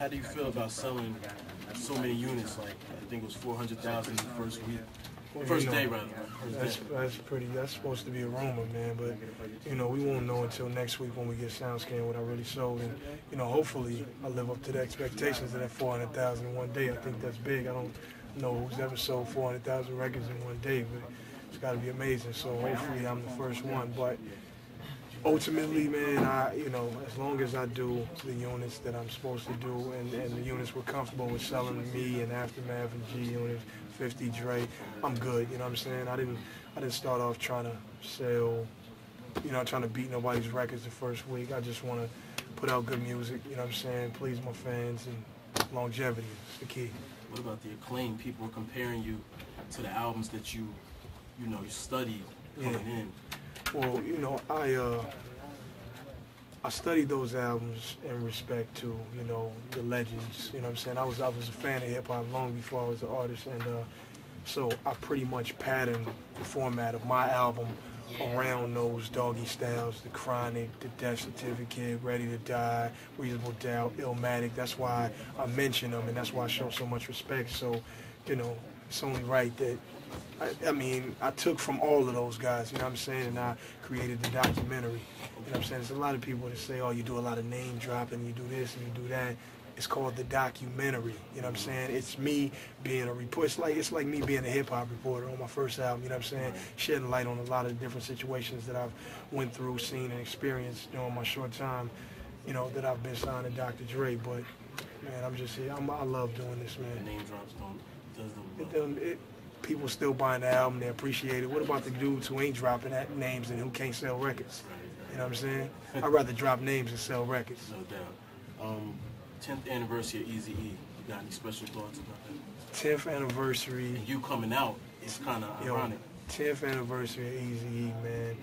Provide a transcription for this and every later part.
How do you feel about selling so many units? Like I think it was 400,000 the first week, Well, first day rather. First day. that's pretty. That's supposed to be a rumor, man. But we won't know until next week when we get SoundScan what I really sold, and hopefully I live up to the expectations of that 400,000 in one day. I think that's big. I don't know who's ever sold 400,000 records in one day, but it's got to be amazing. So hopefully I'm the first one. But ultimately, man, as long as I do the units that I'm supposed to do, and the units were comfortable with selling me and Aftermath and G units, 50 Dre, I'm good. You know what I'm saying? I didn't start off trying to sell, trying to beat nobody's records the first week. I just want to put out good music. You know what I'm saying? Please my fans, and longevity is the key. What about the acclaim? People are comparing you to the albums that you studied coming in. Well, I studied those albums in respect to, the legends. You know what I'm saying? I was a fan of hip hop long before I was an artist, and so I pretty much patterned the format of my album around those Doggy Styles, The Chronic, The Death Certificate, Ready to Die, Reasonable Doubt, Illmatic. That's why I mention them, and that's why I show so much respect. So, it's only right that I took from all of those guys, you know what I'm saying, and I created the documentary. You know what I'm saying? There's a lot of people that say, oh, you do a lot of name dropping, you do this and you do that. It's called the documentary, you know what I'm saying? It's me being a reporter. It's like me being a hip-hop reporter on my first album, you know what I'm saying? Shedding light on a lot of different situations that I've went through, seen, and experienced during my short time, that I've been signed to Dr. Dre. But, man, I'm just here. I love doing this, man. The name drops doesn't people still buying the album, they appreciate it. What about the dudes who ain't dropping that names and who can't sell records? You know what I'm saying? I'd rather drop names than sell records. No doubt. 10th anniversary of Eazy-E. You got any special thoughts about that? 10th anniversary. And you coming out, it's kind of ironic. 10th anniversary of Eazy-E, man.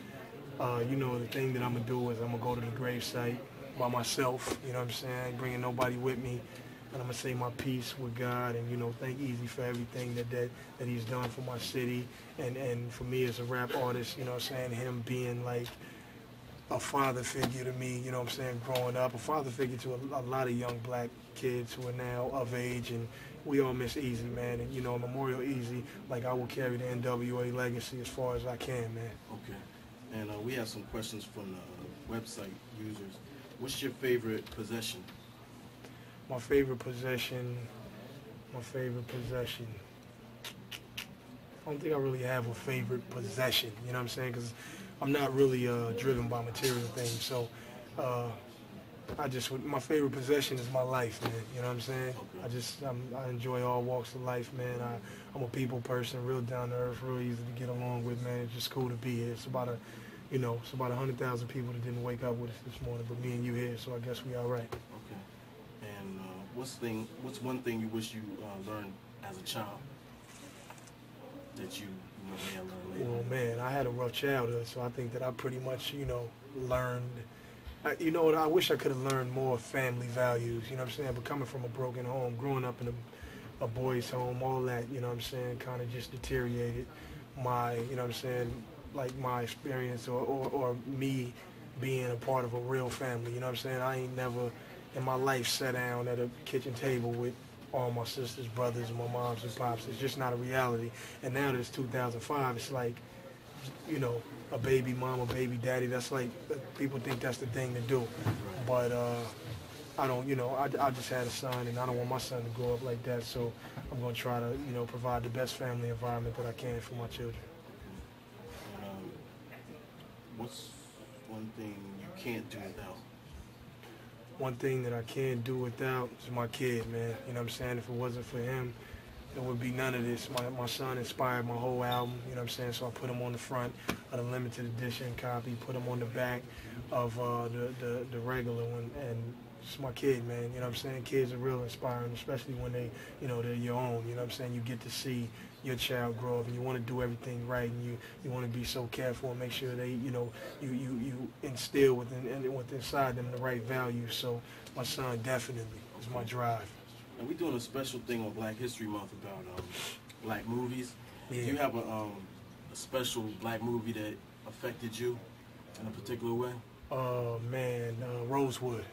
The thing that I'm going to do is I'm going to go to the gravesite by myself, you know what I'm saying, bringing nobody with me. And I'm going to say my piece with God and, thank Eazy for everything that he's done for my city and for me as a rap artist, you know what I'm saying, him being like a father figure to me, you know what I'm saying, growing up, a father figure to a lot of young black kids who are now of age, and we all miss Eazy, man. And, Memorial Eazy, like I will carry the NWA legacy as far as I can, man. Okay. And we have some questions from the website users. What's your favorite possession? My favorite possession. I don't think I really have a favorite possession, you know what I'm saying? Because I'm not really driven by material things. So my favorite possession is my life, man. You know what I'm saying? Okay. I enjoy all walks of life, man. I'm a people person, real down to earth, real easy to get along with, man. It's just cool to be here. It's about 100,000 people that didn't wake up with us this morning, but me and you here, so I guess we all right. Okay. And what's one thing you wish you learned as a child that you may have learned later? Well, man, I had a rough childhood, so I think that I pretty much, learned. I wish I could have learned more family values, you know what I'm saying? But coming from a broken home, growing up in a boys' home, all that, you know what I'm saying, kind of just deteriorated my, you know what I'm saying, like my experience or me being a part of a real family, you know what I'm saying? I ain't never in my life sat down at a kitchen table with all my sisters, brothers, and my moms and pops. It's just not a reality. And now that it's 2005, it's like, a baby mama, baby daddy, that's like, people think that's the thing to do. But I don't, I just had a son, and I don't want my son to grow up like that, so I'm going to try to, provide the best family environment that I can for my children. What's one thing you can't do without? One thing that I can't do without is my kid, man. You know what I'm saying? If it wasn't for him, there would be none of this. My son inspired my whole album, you know what I'm saying? So I put him on the front of the limited edition copy, put him on the back of the regular one, and it's my kid, man. You know what I'm saying? Kids are real inspiring, especially when they're your own. You know what I'm saying? You get to see your child grow up, and you want to do everything right, and you want to be so careful and make sure they, you instill within inside them the right values. So my son definitely is my drive. And we're doing a special thing on Black History Month about black movies. Yeah. Do you have a special black movie that affected you in a particular way? Man, Rosewood.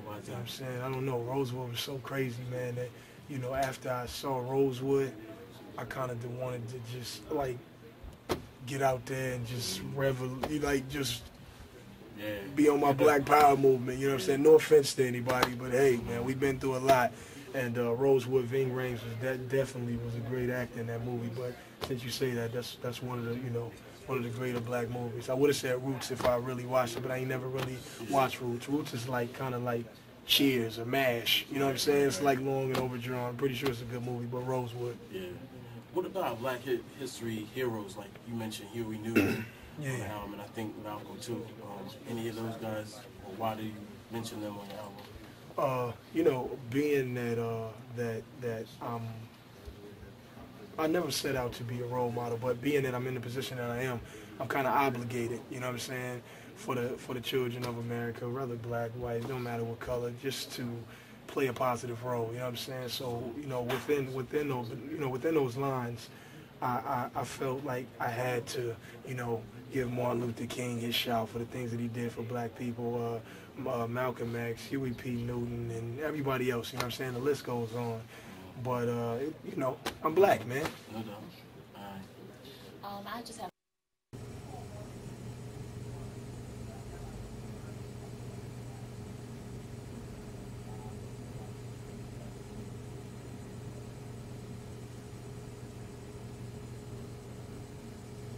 Why Besides You know what I'm that? saying? I don't know. Rosewood was so crazy, man, that, you know, after I saw Rosewood, I kind of wanted to just, like, get out there and just revel, like, just Yeah. be on my Black Power movement. You know what I'm saying? No offense to anybody, but hey, man, we've been through a lot. And Rosewood, Ving Rhames definitely was a great actor in that movie. But since you say that, that's one of the, you know, one of the greater black movies. I would have said Roots if I really watched it, but I ain't never really watched Roots. Roots is like kind of like Cheers or MASH. You know what I'm saying? It's like long and overdrawn. I'm pretty sure it's a good movie, but Rosewood. Yeah. What about Black history heroes like you mentioned, Huey Newton Yeah. on the album, and I think Malcolm too? Any of those guys, or why do you mention them on your album? You know, being that I never set out to be a role model, but being that I'm in the position that I am, I'm kind of obligated. You know what I'm saying? For the children of America, whether black, white, no matter what color, just to play a positive role. You know what I'm saying? So, you know, within those lines, I felt like I had to, you know, give Martin Luther King his shout for the things that he did for black people, Malcolm X, Huey P. Newton, and everybody else. You know what I'm saying? The list goes on. But, you know, I'm black, man. No doubt. All right. I just have